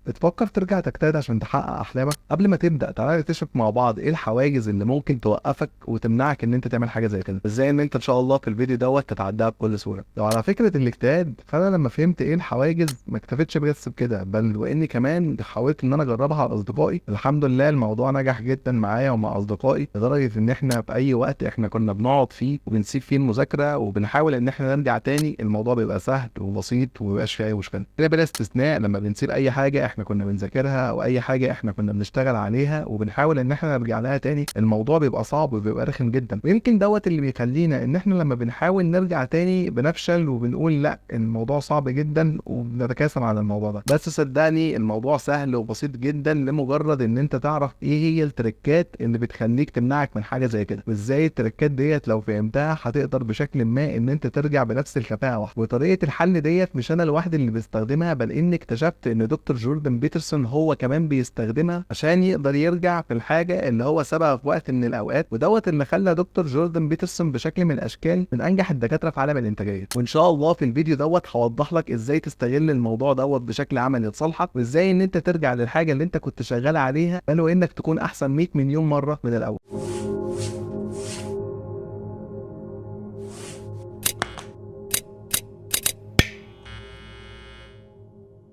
بتفكر ترجع تجتهد عشان تحقق احلامك؟ قبل ما تبدا تعالى نكتشف مع بعض ايه الحواجز اللي ممكن توقفك وتمنعك ان انت تعمل حاجه زي كده، ازاي ان انت ان شاء الله في الفيديو تتعداها بكل سهوله. لو على فكره الاجتهاد، فانا لما فهمت ايه الحواجز ما اكتفيتش بس بكده، بل واني كمان حاولت ان انا اجربها على اصدقائي. الحمد لله الموضوع نجح جدا معايا ومع اصدقائي، لدرجه ان احنا في اي وقت احنا كنا بنقعد فيه وبنسيب فيه المذاكره وبنحاول ان احنا نرجع تاني، الموضوع بيبقى سهل وبسيط ومبيبقاش فيه اي مشكله. هنا بلا استثناء لما بنسيب اي حاجه احنا كنا بنذاكرها او اي حاجه احنا كنا بنشتغل عليها وبنحاول ان احنا نرجع لها تاني، الموضوع بيبقى صعب وبيبقى رخم جدا. ويمكن اللي بيخلينا ان احنا لما بنحاول نرجع تاني بنفشل وبنقول لا الموضوع صعب جدا وبنتكاسل عن الموضوع ده. بس صدقني الموضوع سهل وبسيط جدا، لمجرد ان انت تعرف ايه هي التريكات اللي بتخليك تمنعك من حاجه زي كده، وازاي التريكات ديت لو فهمتها هتقدر بشكل ما ان انت ترجع بنفس الكفاءه. وطريقه الحل ديت مش انا لوحدي اللي بستخدمها، بل اني اكتشفت ان دكتور جوردن بيترسون هو كمان بيستخدمها عشان يقدر يرجع في الحاجه اللي هو سابها في وقت من الاوقات. اللي خلى دكتور جوردن بيترسون بشكل من الاشكال من انجح الدكاتره في عالم الانتاجيه. وان شاء الله في الفيديو هوضح لك ازاي تستغل الموضوع بشكل عملي لصالحك، وازاي ان انت ترجع للحاجه اللي انت كنت شغال عليها، بل وانك تكون احسن 100 مليون مره من الاول.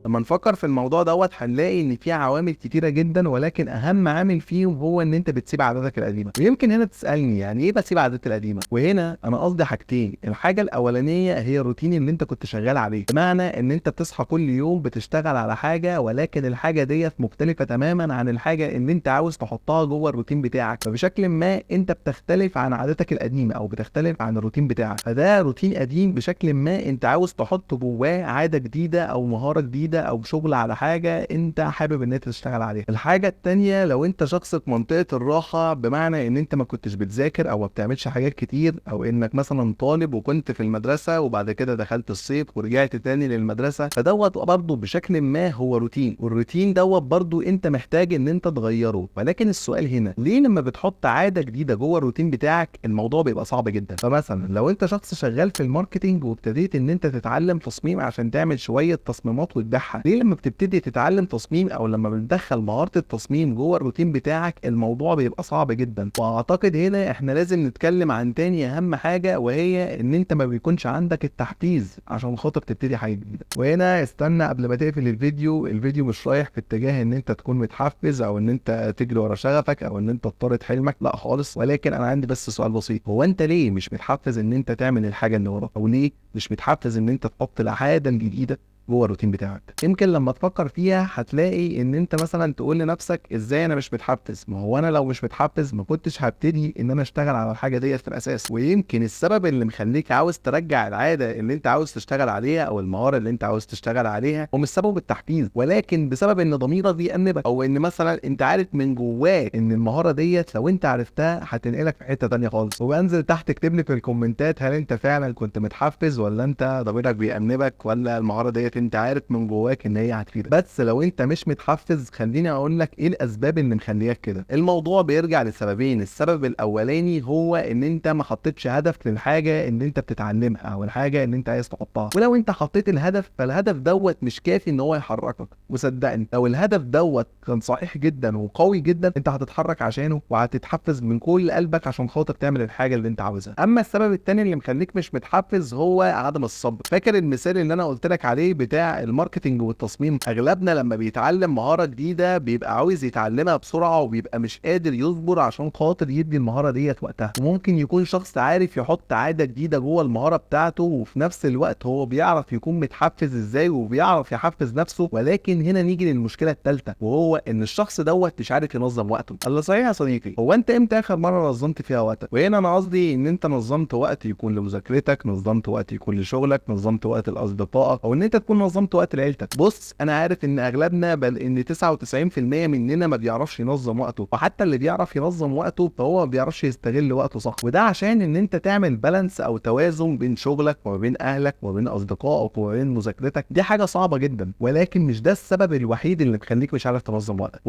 لما نفكر في الموضوع هنلاقي ان في عوامل كتيره جدا، ولكن اهم عامل فيهم هو ان انت بتسيب عاداتك القديمه. ويمكن هنا تسالني يعني ايه بسيب عاداتي القديمه، وهنا انا قصدي حاجتين. الحاجه الاولانيه هي الروتين اللي انت كنت شغال عليه، بمعنى ان انت بتصحى كل يوم بتشتغل على حاجه، ولكن الحاجه ديت مختلفه تماما عن الحاجه اللي انت عاوز تحطها جوه الروتين بتاعك، فبشكل ما انت بتختلف عن عاداتك القديمه او بتختلف عن الروتين بتاعك. فده روتين قديم بشكل ما انت عاوز تحط جواه عاده جديده او مهاره جديده او شغل على حاجه انت حابب ان انت تشتغل عليها. الحاجه التانيه، لو انت شخص في منطقه الراحه، بمعنى ان انت ما كنتش بتذاكر او ما بتعملش حاجات كتير، او انك مثلا طالب وكنت في المدرسه وبعد كده دخلت الصيف ورجعت تاني للمدرسه، برضه بشكل ما هو روتين، والروتين برضه انت محتاج ان انت تغيره. ولكن السؤال هنا، ليه لما بتحط عاده جديده جوه الروتين بتاعك الموضوع بيبقى صعب جدا؟ فمثلا لو انت شخص شغال في الماركتينج وابتديت ان انت تتعلم تصميم عشان تعمل شويه تصميمات وتبيعها، ليه لما بتبتدي تتعلم تصميم او لما بتدخل مهارة التصميم جوه الروتين بتاعك الموضوع بيبقى صعب جدا؟ واعتقد هنا احنا لازم نتكلم عن تاني اهم حاجة، وهي ان انت ما بيكونش عندك التحفيز عشان خاطر تبتدي حاجة جديدة. وهنا استنى قبل ما تقفل الفيديو مش رايح في اتجاه ان انت تكون متحفز او ان انت تجري ورا شغفك او ان انت تطارد حلمك، لا خالص. ولكن انا عندي بس سؤال بسيط، هو انت ليه مش متحفز ان انت تعمل الحاجة اللي وراك؟ او ليه مش متحفز ان انت تحط العادة الجديدة جوه الروتين بتاعك؟ يمكن لما تفكر فيها هتلاقي ان انت مثلا تقول لنفسك ازاي انا مش متحفز؟ ما هو انا لو مش متحفز ما كنتش هبتدي ان انا اشتغل على الحاجه ديت في الاساس. ويمكن السبب اللي مخليك عاوز ترجع العاده اللي انت عاوز تشتغل عليها او المهاره اللي انت عاوز تشتغل عليها هو مش سبب التحفيز، ولكن بسبب ان ضميرك بيأنبك، او ان مثلا انت عارف من جواك ان المهاره ديت لو انت عرفتها هتنقلك في حته تانيه خالص. وانزل تحت اكتب لي في الكومنتات هل انت فعلا كنت متحفز، ولا انت ضميرك بيأنبك، ولا المهاره ديت انت عارف من جواك ان هي هتفيدك. بس لو انت مش متحفز خليني اقول لك ايه الاسباب اللي مخلياك كده. الموضوع بيرجع لسببين. السبب الاولاني هو ان انت ما حطيتش هدف للحاجه اللي انت بتتعلمها او الحاجه اللي انت عايز تحطها. ولو انت حطيت الهدف فالهدف مش كافي ان هو يحركك. وصدقني لو الهدف كان صحيح جدا وقوي جدا انت هتتحرك عشانه وهتتحفز من كل قلبك عشان خاطر تعمل الحاجه اللي انت عاوزها. اما السبب التاني اللي مخليك مش متحفز هو عدم الصبر. فاكر المثال اللي انا قلت لك عليه بتاع الماركتنج والتصميم؟ اغلبنا لما بيتعلم مهارة جديدة بيبقى عاوز يتعلمها بسرعة وبيبقى مش قادر يصبر عشان خاطر يدي المهارة ديت وقتها. وممكن يكون شخص عارف يحط عادة جديدة جوه المهارة بتاعته، وفي نفس الوقت هو بيعرف يكون متحفز ازاي وبيعرف يحفز نفسه. ولكن هنا نيجي للمشكلة الثالثة، وهو ان الشخص مش عارف ينظم وقته. الله صحيح يا صديقي، هو انت امتى اخر مرة نظمت فيها وقتك؟ وهنا انا قصدي ان انت نظمت وقت يكون لمذاكرتك، نظمت وقت يكون لشغلك، نظمت وقت لاصدقائك، او ان انت تكون نظمت وقت لعيلتك. بص انا عارف ان اغلبنا، بل ان 99% مننا ما بيعرفش ينظم وقته، وحتى اللي بيعرف ينظم وقته فهو ما بيعرفش يستغل وقته صح. وده عشان ان انت تعمل بالانس او توازن بين شغلك وما بين اهلك وما بين اصدقائك وما بين مذاكرتك. دي حاجه صعبه جدا، ولكن مش ده السبب الوحيد اللي مخليك مش عارف تنظم وقتك.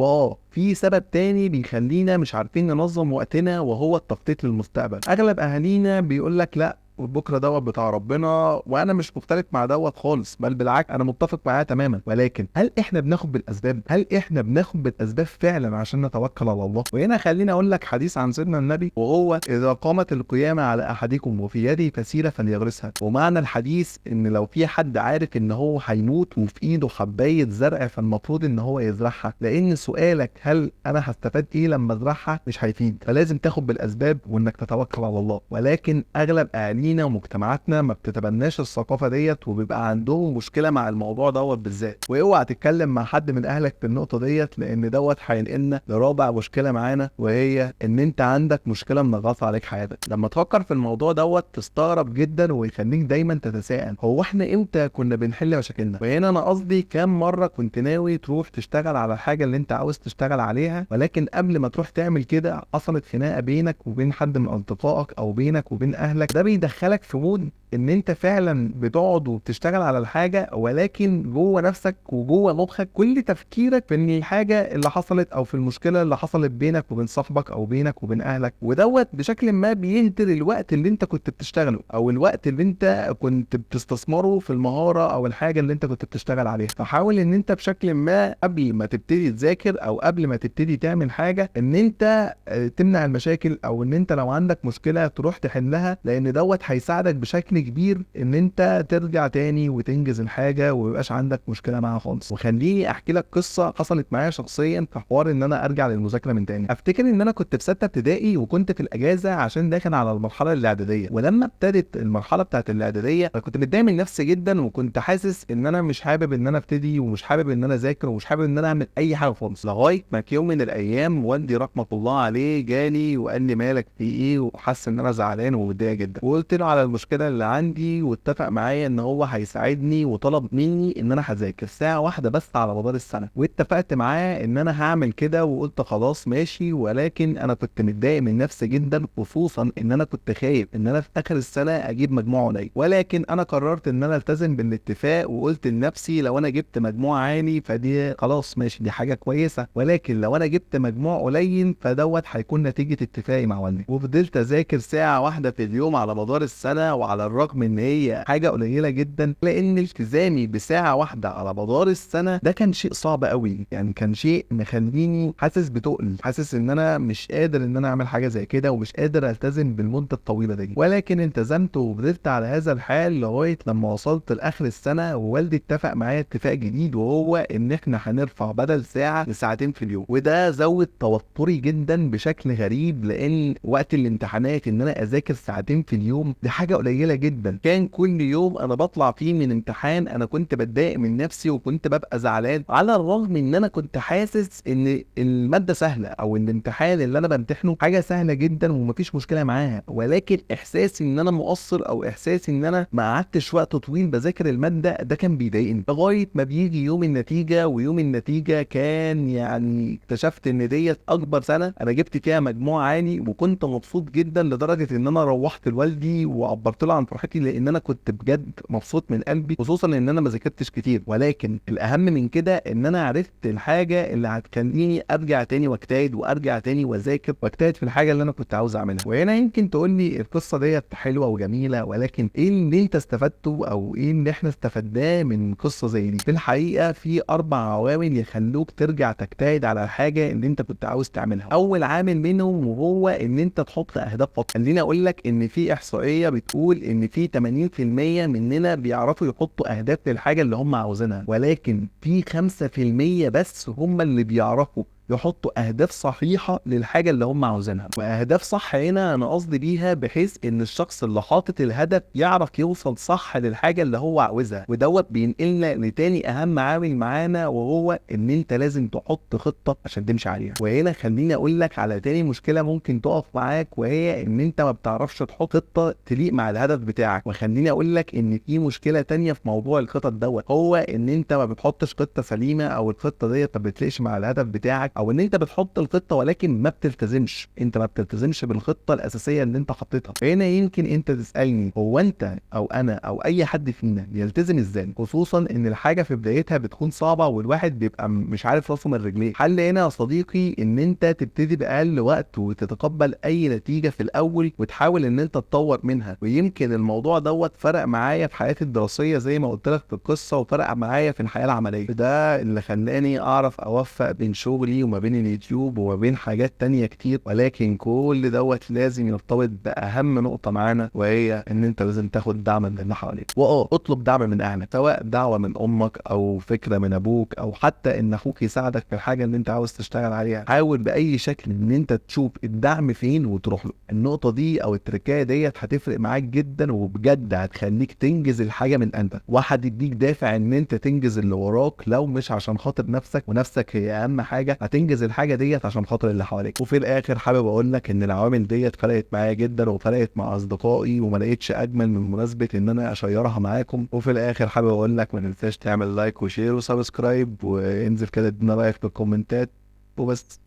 في سبب تاني بيخلينا مش عارفين ننظم وقتنا، وهو التخطيط للمستقبل. اغلب اهالينا بيقول لك لا وبكره دوت بتاع ربنا، وانا مش مختلف مع دوت خالص، بل بالعكس انا متفق معاه تماما. ولكن هل احنا بناخد بالاسباب؟ هل احنا بناخد بالاسباب فعلا عشان نتوكل على الله؟ وهنا خليني اقول لك حديث عن سيدنا النبي، وهو اذا قامت القيامه على احدكم وفي يده فسيله فليغرسها. ومعنى الحديث ان لو في حد عارف ان هو هيموت وفي ايده حبايه زرع، فالمفروض ان هو يزرعها، لان سؤالك هل انا هستفاد ايه لما ازرعها مش هيفيد. فلازم تاخد بالاسباب وانك تتوكل على الله. ولكن اغلب اهالينا ومجتمعاتنا ما بتتبناش الثقافه ديت، وبيبقى عندهم مشكله مع الموضوع دوت بالذات. واوعى تتكلم مع حد من اهلك في النقطه ديت، لان دوت هينقلنا لرابع مشكله معانا، وهي ان انت عندك مشكله منغصه عليك حياتك. لما تفكر في الموضوع دوت تستغرب جدا، ويخليك دايما تتساءل هو احنا امتى كنا بنحل مشاكلنا؟ وهنا انا قصدي كام مره كنت ناوي تروح تشتغل على الحاجه اللي انت عاوز تشتغل عليها، ولكن قبل ما تروح تعمل كده حصلت خناقه بينك وبين حد من اصدقائك او بينك وبين اهلك. ده بيدخلك في مود ان انت فعلا بتقعد وبتشتغل على الحاجه، ولكن جوه نفسك وجوه مخك كل تفكيرك في ان الحاجه اللي حصلت او في المشكله اللي حصلت بينك وبين صاحبك او بينك وبين اهلك. ودوت بشكل ما بيهدر الوقت اللي انت كنت بتشتغله، او الوقت اللي انت كنت بتستثمره في المهاره او الحاجه اللي انت كنت بتشتغل عليها. فحاول ان انت بشكل ما قبل ما تبتدي تذاكر او قبل ما تبتدي تعمل حاجه ان انت تمنع المشاكل، او ان انت لو عندك مشكله تروح تحلها، لان دوت هيساعدك بشكل كبير ان انت ترجع تاني وتنجز الحاجه وميبقاش عندك مشكله معاها خالص. وخليني احكي لك قصه حصلت معايا شخصيا في حوار ان انا ارجع للمذاكره من تاني. افتكر ان انا كنت في 6 ابتدائي وكنت في الاجازه عشان داخل على المرحله الاعداديه. ولما ابتدت المرحله بتاعت الاعداديه انا كنت متضايق من نفسي جدا، وكنت حاسس ان انا مش حابب ان انا ابتدي، ومش حابب ان انا اذاكر، ومش حابب ان انا اعمل اي حاجه خالص. لغايه ما في يوم من الايام والدي رحمه الله عليه جالي وقال لي مالك في ايه، وحس ان انا زعلان ومتضايق جدا. وقلت له على المشكله اللي عندي، واتفق معايا ان هو هيساعدني، وطلب مني ان انا هذاكر ساعه واحده بس على مدار السنه. واتفقت معاه ان انا هعمل كده، وقلت خلاص ماشي. ولكن انا كنت متضايق من نفسي جدا، خصوصا ان انا كنت خايف ان انا في اخر السنه اجيب مجموع قليل. ولكن انا قررت ان انا التزم بالاتفاق، وقلت لنفسي لو انا جبت مجموع عالي فدي خلاص ماشي، دي حاجه كويسه. ولكن لو انا جبت مجموع قليل فدوت هيكون نتيجه اتفاقي مع والدي. وفضلت اذاكر ساعه واحده في اليوم على مدار السنه، وعلى الرغم ان هي حاجه قليله جدا، لان التزامي بساعه واحده على مدار السنه ده كان شيء صعب قوي. يعني كان شيء مخليني حاسس بتقل، حاسس ان انا مش قادر ان انا اعمل حاجه زي كده، ومش قادر التزم بالمده الطويله دي. ولكن التزمت وفضلت على هذا الحال لغايه لما وصلت لاخر السنه، ووالدي اتفق معايا اتفاق جديد، وهو ان احنا هنرفع بدل ساعه لساعتين في اليوم. وده زود توتري جدا بشكل غريب، لان وقت الامتحانات ان انا اذاكر ساعتين في اليوم دي حاجه قليله جدا. كان كل يوم انا بطلع فيه من امتحان انا كنت بتضايق من نفسي وكنت ببقى زعلان، على الرغم ان انا كنت حاسس ان الماده سهله، او الامتحان اللي انا بمتحنه حاجه سهله جدا ومفيش مشكله معاها. ولكن احساسي ان انا مقصر، او احساسي ان انا ما قعدتش وقت طويل بذاكر الماده، ده كان بيضايقني. لغايه ما بيجي يوم النتيجه، ويوم النتيجه كان يعني اكتشفت ان ديت اكبر سنه انا جبت فيها مجموع عالي، وكنت مبسوط جدا لدرجه ان انا روحت لوالدي وعبرت له عن فرحتي، لان انا كنت بجد مبسوط من قلبي، خصوصا ان انا ما ذاكرتش كتير. ولكن الاهم من كده ان انا عرفت الحاجه اللي هتخليني ارجع تاني واجتهد، وارجع تاني واذاكر واجتهد في الحاجه اللي انا كنت عاوز اعملها. وهنا يمكن تقول لي القصه ديت حلوه وجميله، ولكن ايه اللي انت استفدته، او ايه اللي احنا استفدناه من قصه زي دي؟ في الحقيقه في 4 عوامل يخلوك ترجع تجتهد على الحاجه اللي انت كنت عاوز تعملها. اول عامل منهم وهو ان انت تحط اهداف واضحه. خليني اقول لك ان في احصائيه بتقول ان في 80% مننا بيعرفوا يحطوا اهداف للحاجه اللي هم عاوزينها، ولكن في 5% بس هم اللي بيعرفوا يحطوا اهداف صحيحه للحاجه اللي هم عاوزينها. واهداف صح هنا انا قصدي بيها بحيث ان الشخص اللي حاطط الهدف يعرف يوصل صح للحاجه اللي هو عاوزها. ودوت بينقلنا لتاني اهم عامل معانا، وهو ان انت لازم تحط خطه عشان تمشي عليها. وهنا خليني اقول لك على تاني مشكله ممكن تقف معاك، وهي ان انت ما بتعرفش تحط خطه تليق مع الهدف بتاعك. وخليني اقول لك ان في مشكله تانية في موضوع الخطط دوت، هو ان انت ما بتحطش خطه سليمه، او الخطه ديت ما بتليقش مع الهدف بتاعك، او ان انت بتحط الخطه ولكن ما بتلتزمش، انت ما بتلتزمش بالخطه الاساسيه اللي انت حطيتها. هنا يمكن انت تسالني هو انت او انا او اي حد فينا يلتزم ازاي، خصوصا ان الحاجه في بدايتها بتكون صعبه والواحد بيبقى مش عارف راسه من رجليه. حل هنا يا صديقي ان انت تبتدي باقل وقت وتتقبل اي نتيجه في الاول وتحاول ان انت تطور منها. ويمكن الموضوع فرق معايا في حياتي الدراسيه زي ما قلت لك في القصه، وفرق معايا في الحياه العمليه. ده اللي خلاني اعرف اوفق بين شغلي وما بين اليوتيوب وما بين حاجات تانية كتير. ولكن كل لازم يرتبط باهم نقطه معانا، وهي ان انت لازم تاخد دعم من اللي حواليك. اطلب دعم من اهلك، سواء دعوه من امك او فكره من ابوك او حتى ان اخوك يساعدك في الحاجه اللي انت عاوز تشتغل عليها. حاول باي شكل ان انت تشوف الدعم فين وتروح له. النقطه دي او التركايه ديت هتفرق معاك جدا، وبجد هتخليك تنجز الحاجه من قلبك، واحد يديك دافع ان انت تنجز اللي وراك. لو مش عشان خاطر نفسك، ونفسك هي اهم حاجه، هتنجز الحاجه ديت عشان خاطر اللي حواليك. وفي الاخر حابب اقول لك ان العوامل ديت فرقت معايا جدا وفرقت مع اصدقائي، وما لقيتش اجمل من مناسبه ان انا اشيرها معاكم. وفي الاخر حابب اقول لك ما تنساش تعمل لايك وشير وسبسكرايب، وانزل كده ادينا رايك في الكومنتات وبس.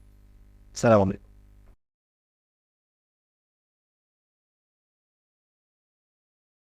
سلام عليكم.